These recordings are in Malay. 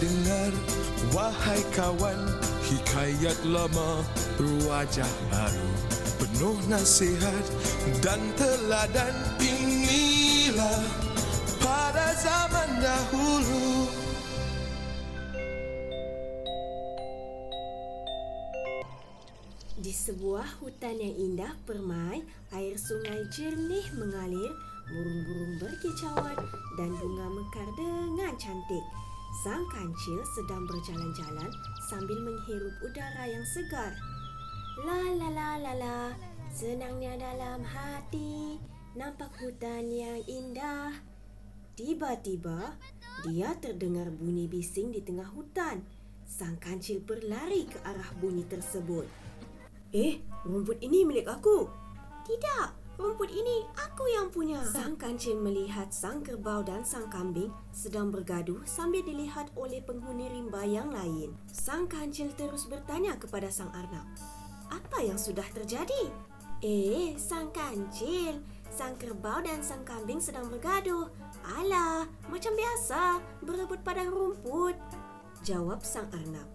dengar, wahai kawan, hikayat lama berwajah baru, penuh nasihat dan teladan. Inilah pada zaman dahulu. Di sebuah hutan yang indah permai, air sungai jernih mengalir, burung-burung berkicauan dan bunga mekar dengan cantik. Sang kancil sedang berjalan-jalan sambil menghirup udara yang segar. La la la la la, senangnya dalam hati, nampak hutan yang indah. Tiba-tiba, dia terdengar bunyi bising di tengah hutan. Sang kancil berlari ke arah bunyi tersebut. Rumput ini milik aku. Tidak, rumput ini aku yang punya. Sang kancil melihat sang kerbau dan sang kambing sedang bergaduh sambil dilihat oleh penghuni rimba yang lain. Sang kancil terus bertanya kepada sang arnab, apa yang sudah terjadi? Sang kancil, sang kerbau dan sang kambing sedang bergaduh. Alah, macam biasa, berebut padang rumput, jawab sang arnab.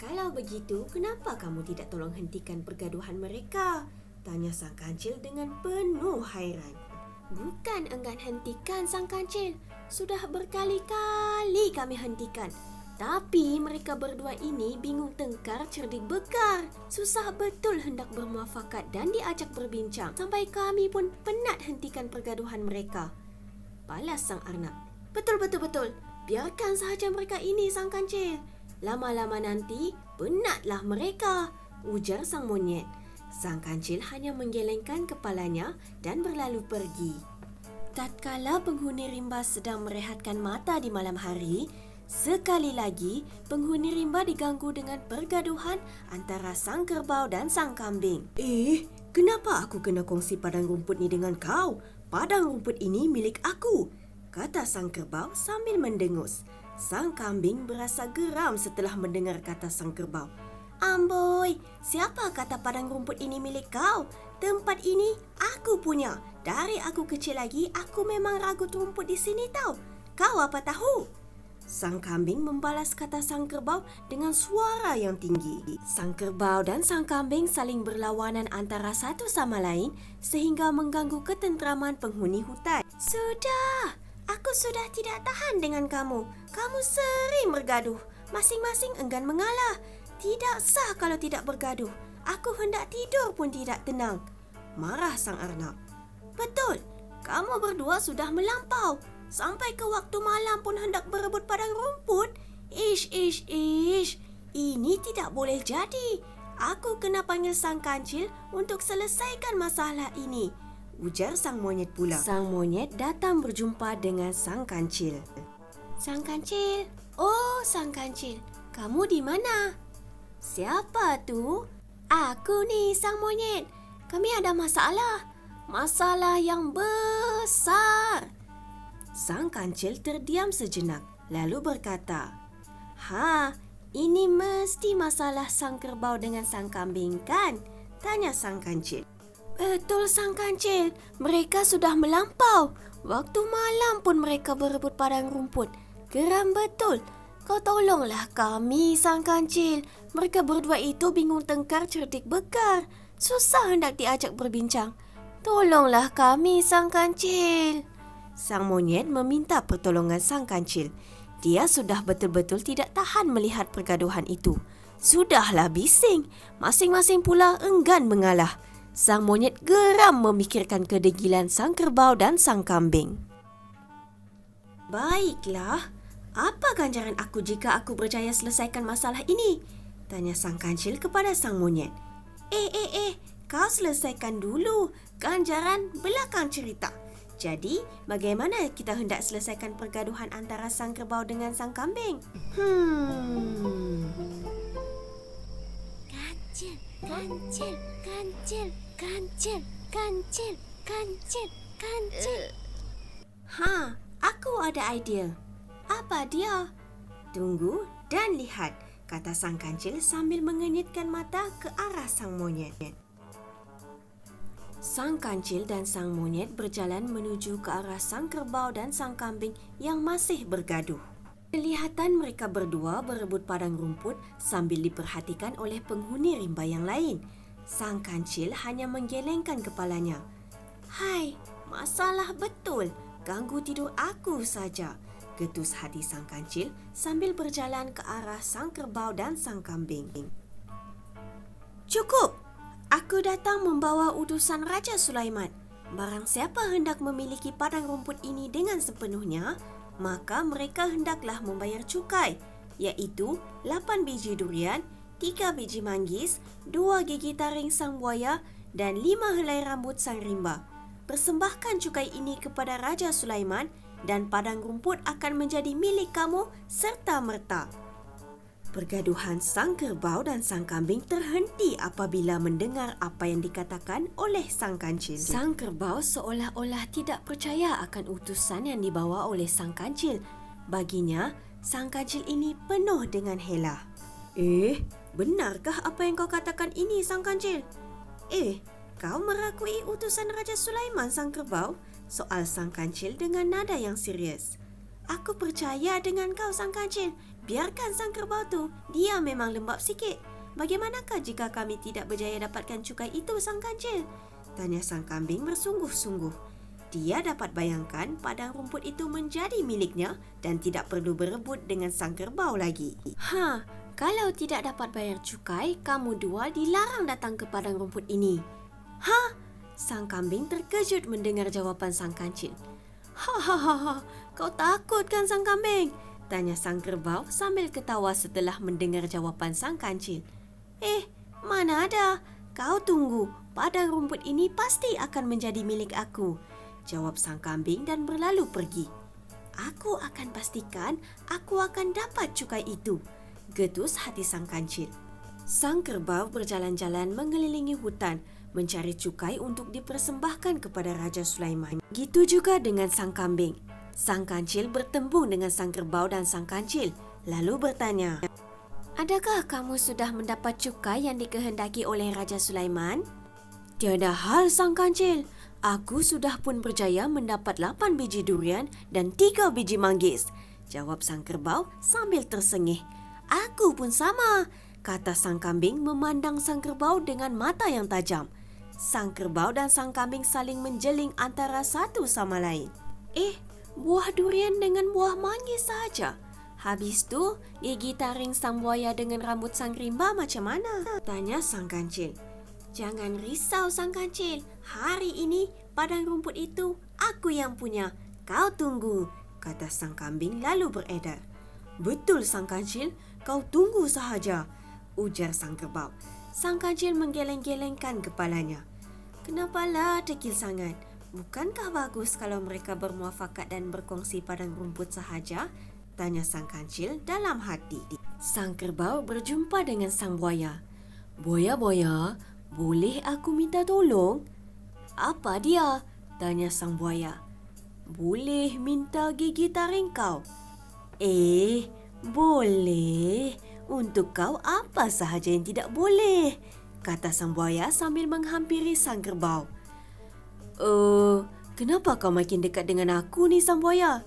Kalau begitu, kenapa kamu tidak tolong hentikan pergaduhan mereka? Tanya sang kancil dengan penuh hairan. Bukan enggan hentikan sang kancil. Sudah berkali-kali kami hentikan. Tapi mereka berdua ini bingung tengkar cerdik bekar. Susah betul hendak bermuafakat dan diajak berbincang. Sampai kami pun penat hentikan pergaduhan mereka. Balas sang arnab. Betul. Biarkan sahaja mereka ini, sang kancil. Lama-lama nanti, penatlah mereka, ujar sang monyet. Sang kancil hanya menggelengkan kepalanya dan berlalu pergi. Tatkala penghuni rimba sedang merehatkan mata di malam hari, sekali lagi penghuni rimba diganggu dengan pergaduhan antara sang kerbau dan sang kambing. Kenapa aku kena kongsi padang rumput ni dengan kau? Padang rumput ini milik aku, kata sang kerbau sambil mendengus. Sang kambing berasa geram setelah mendengar kata sang kerbau. Amboi, siapa kata padang rumput ini milik kau? Tempat ini aku punya. Dari aku kecil lagi, aku memang ragut rumput di sini tau. Kau apa tahu? Sang kambing membalas kata sang kerbau dengan suara yang tinggi. Sang kerbau dan sang kambing saling berlawanan antara satu sama lain sehingga mengganggu ketentraman penghuni hutan. Sudah! Aku sudah tidak tahan dengan kamu. Kamu sering bergaduh. Masing-masing enggan mengalah. Tidak sah kalau tidak bergaduh. Aku hendak tidur pun tidak tenang, marah sang arnab. Betul, kamu berdua sudah melampau. Sampai ke waktu malam pun hendak berebut padang rumput. Ish. Ini tidak boleh jadi. Aku kena panggil sang kancil untuk selesaikan masalah ini, ujar sang monyet pula. Sang monyet datang berjumpa dengan sang kancil. Sang kancil, sang kancil, kamu di mana? Siapa tu? Aku ni, sang monyet. Kami ada masalah yang besar. Sang kancil terdiam sejenak, lalu berkata, ini mesti masalah sang kerbau dengan sang kambing kan? Tanya sang kancil. Betul sang kancil, mereka sudah melampau. Waktu malam pun mereka berebut padang rumput. Geram betul. Kau tolonglah kami, sang kancil. Mereka berdua itu bingung tengkar cerdik bekar. Susah hendak diajak berbincang. Tolonglah kami, sang kancil. Sang monyet meminta pertolongan sang kancil. Dia sudah betul-betul tidak tahan melihat pergaduhan itu. Sudahlah bising. Masing-masing pula enggan mengalah. Sang monyet geram memikirkan kedegilan sang kerbau dan sang kambing. Baiklah, apa ganjaran aku jika aku berjaya selesaikan masalah ini? Tanya sang kancil kepada sang monyet. Kau selesaikan dulu. Ganjaran belakang cerita. Jadi, bagaimana kita hendak selesaikan pergaduhan antara sang kerbau dengan sang kambing? Kancil. Aku ada idea. Apa dia? Tunggu dan lihat, kata sang kancil sambil mengenyitkan mata ke arah sang monyet. Sang kancil dan sang monyet berjalan menuju ke arah sang kerbau dan sang kambing yang masih bergaduh. Kelihatan mereka berdua berebut padang rumput sambil diperhatikan oleh penghuni rimba yang lain. Sang kancil hanya menggelengkan kepalanya. "Hai, masalah betul. Ganggu tidur aku saja," getus hati sang kancil sambil berjalan ke arah sang kerbau dan sang kambing. "Cukup! Aku datang membawa utusan Raja Sulaiman. Barang siapa hendak memiliki padang rumput ini dengan sepenuhnya, maka mereka hendaklah membayar cukai, iaitu 8 biji durian, 3 biji manggis, 2 gigi taring sang buaya dan 5 helai rambut sang rimba. Persembahkan cukai ini kepada Raja Sulaiman dan padang rumput akan menjadi milik kamu serta-merta." Pergaduhan sang kerbau dan sang kambing terhenti apabila mendengar apa yang dikatakan oleh sang kancil. Sang kerbau seolah-olah tidak percaya akan utusan yang dibawa oleh sang kancil. Baginya, sang kancil ini penuh dengan helah. Benarkah apa yang kau katakan ini, sang kancil?" Kau merakui utusan Raja Sulaiman, sang kerbau?" soal sang kancil dengan nada yang serius. "Aku percaya dengan kau, sang kancil. Biarkan sang kerbau tu, dia memang lembab sikit. Bagaimanakah jika kami tidak berjaya dapatkan cukai itu, sang kancil?" tanya sang kambing bersungguh-sungguh. Dia dapat bayangkan padang rumput itu menjadi miliknya dan tidak perlu berebut dengan sang kerbau lagi. Kalau tidak dapat bayar cukai, kamu dua dilarang datang ke padang rumput ini." Sang kambing terkejut mendengar jawapan sang kancil. Kau takut kan, sang kambing?" tanya sang kerbau sambil ketawa setelah mendengar jawapan sang kancil. Mana ada. Kau tunggu, padang rumput ini pasti akan menjadi milik aku," jawab sang kambing dan berlalu pergi. "Aku akan pastikan aku akan dapat cukai itu," getus hati sang kancil. Sang kerbau berjalan-jalan mengelilingi hutan mencari cukai untuk dipersembahkan kepada Raja Sulaiman. Gitu juga dengan sang kambing. Sang kancil bertembung dengan sang kerbau dan sang kancil, lalu bertanya, "Adakah kamu sudah mendapat cukai yang dikehendaki oleh Raja Sulaiman?" "Tiada hal, sang kancil. Aku sudah pun berjaya mendapat 8 biji durian dan 3 biji manggis," jawab sang kerbau sambil tersengih. "Aku pun sama," kata sang kambing memandang sang kerbau dengan mata yang tajam. Sang kerbau dan sang kambing saling menjeling antara satu sama lain. Buah durian dengan buah manggis saja. Habis tu, gigi taring sang buaya dengan rambut sang rimba macam mana?" tanya sang kancil. "Jangan risau, sang kancil. Hari ini padang rumput itu aku yang punya. Kau tunggu," kata sang kambing lalu beredar. "Betul, sang kancil. Kau tunggu sahaja," ujar sang kerbau. Sang kancil menggeleng-gelengkan kepalanya. "Kenapalah degil sangat? Bukankah bagus kalau mereka bermuafakat dan berkongsi padang rumput sahaja?" tanya sang kancil dalam hati. Sang kerbau berjumpa dengan sang buaya. "Buaya-buaya, boleh aku minta tolong?" "Apa dia?" tanya sang buaya. "Boleh minta gigi taring kau?" Boleh. Untuk kau apa sahaja yang tidak boleh?" kata sang buaya sambil menghampiri sang kerbau. Kenapa kau makin dekat dengan aku ni, sang buaya?"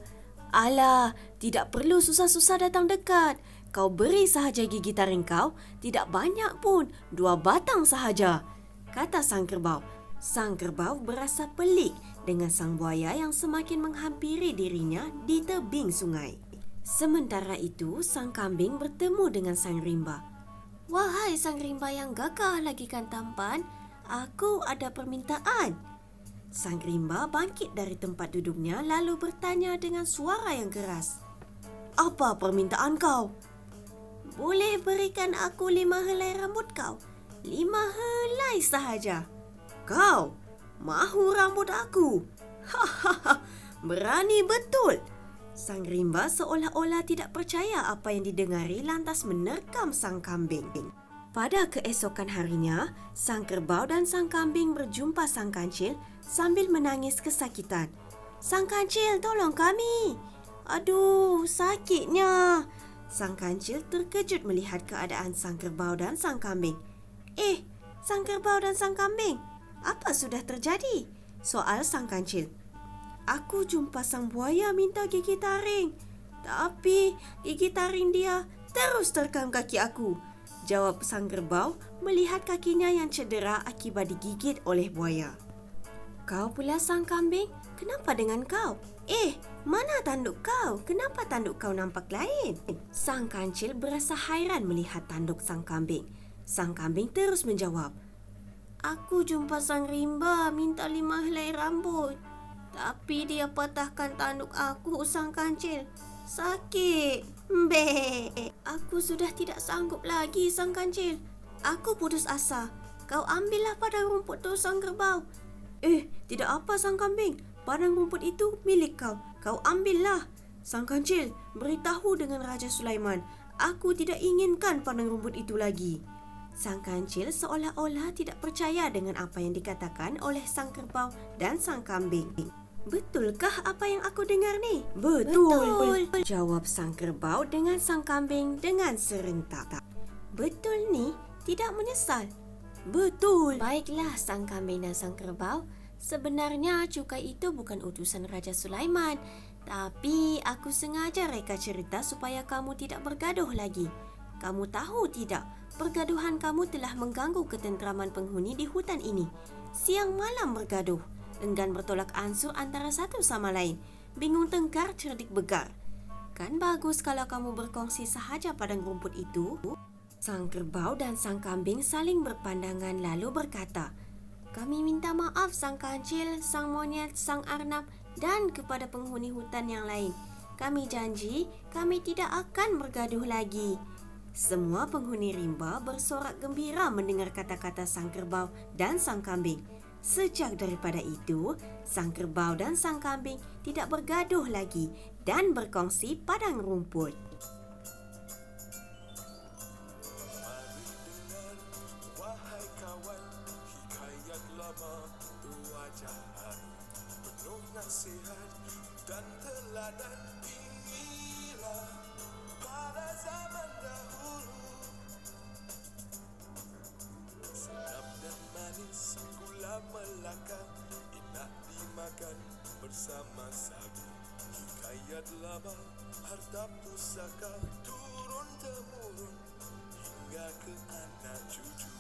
"Alah, tidak perlu susah-susah datang dekat. Kau beri sahaja gigi taring kau, tidak banyak pun, 2 batang sahaja," kata sang kerbau. Sang kerbau berasa pelik dengan sang buaya yang semakin menghampiri dirinya di tebing sungai. Sementara itu, sang kambing bertemu dengan sang rimba. "Wahai sang rimba yang gagah lagi kan tampan, aku ada permintaan." Sang rimba bangkit dari tempat duduknya lalu bertanya dengan suara yang keras. "Apa permintaan kau?" "Boleh berikan aku 5 helai rambut kau? 5 helai sahaja." "Kau mahu rambut aku? Berani betul." Sang rimba seolah-olah tidak percaya apa yang didengari lantas menerkam sang kambing. Pada keesokan harinya, sang kerbau dan sang kambing berjumpa sang kancil sambil menangis kesakitan. "Sang kancil, tolong kami. Aduh, sakitnya." Sang kancil terkejut melihat keadaan sang kerbau dan sang kambing. Sang kerbau dan sang kambing, apa sudah terjadi?" soal sang kancil. "Aku jumpa sang buaya minta gigi taring." Tapi gigi taring dia terus terkam kaki aku, jawab sang kerbau melihat kakinya yang cedera akibat digigit oleh buaya. Kau pula sang kambing, kenapa dengan kau? Mana tanduk kau? Kenapa tanduk kau nampak lain? Sang kancil berasa hairan melihat tanduk sang kambing. Sang kambing terus menjawab, aku jumpa sang rimba minta 5 helai rambut. Tapi dia patahkan tanduk aku, sang kancil. Sakit. Aku sudah tidak sanggup lagi, sang kancil. Aku putus asa. Kau ambillah padang rumput tu, sang kerbau. Tidak apa, sang kambing. Padang rumput itu milik kau. Kau ambillah. Sang kancil beritahu dengan Raja Sulaiman, aku tidak inginkan padang rumput itu lagi. Sang kancil seolah-olah tidak percaya dengan apa yang dikatakan oleh sang kerbau dan sang kambing. Betulkah apa yang aku dengar ni? Betul, jawab sang kerbau dengan sang kambing dengan serentak. Betul ni, tidak menyesal. Betul. Baiklah, sang kambing dan sang kerbau. Sebenarnya cukai itu bukan utusan Raja Sulaiman, tapi aku sengaja reka cerita supaya kamu tidak bergaduh lagi. Kamu tahu tidak, pergaduhan kamu telah mengganggu ketenteraman penghuni di hutan ini. Siang malam bergaduh, enggan bertolak ansur antara satu sama lain, bingung tengkar cerdik begar. Kan bagus kalau kamu berkongsi sahaja padang rumput itu. Sang kerbau dan sang kambing saling berpandangan lalu berkata, kami minta maaf sang kancil, sang monyet, sang arnab dan kepada penghuni hutan yang lain. Kami janji kami tidak akan bergaduh lagi. Semua penghuni rimba bersorak gembira mendengar kata-kata sang kerbau dan sang kambing. Sejak daripada itu, sang kerbau dan sang kambing tidak bergaduh lagi dan berkongsi padang rumput. Wahai kawan, hikayat lama berwajah baru, penuh nasihat dan teladan. Inilah pada zaman dahulu, sedap dan manis gula melaka, enak dimakan bersama sagu. Hikayat lama, harta pusaka, turun temurun hingga ke anak cucu.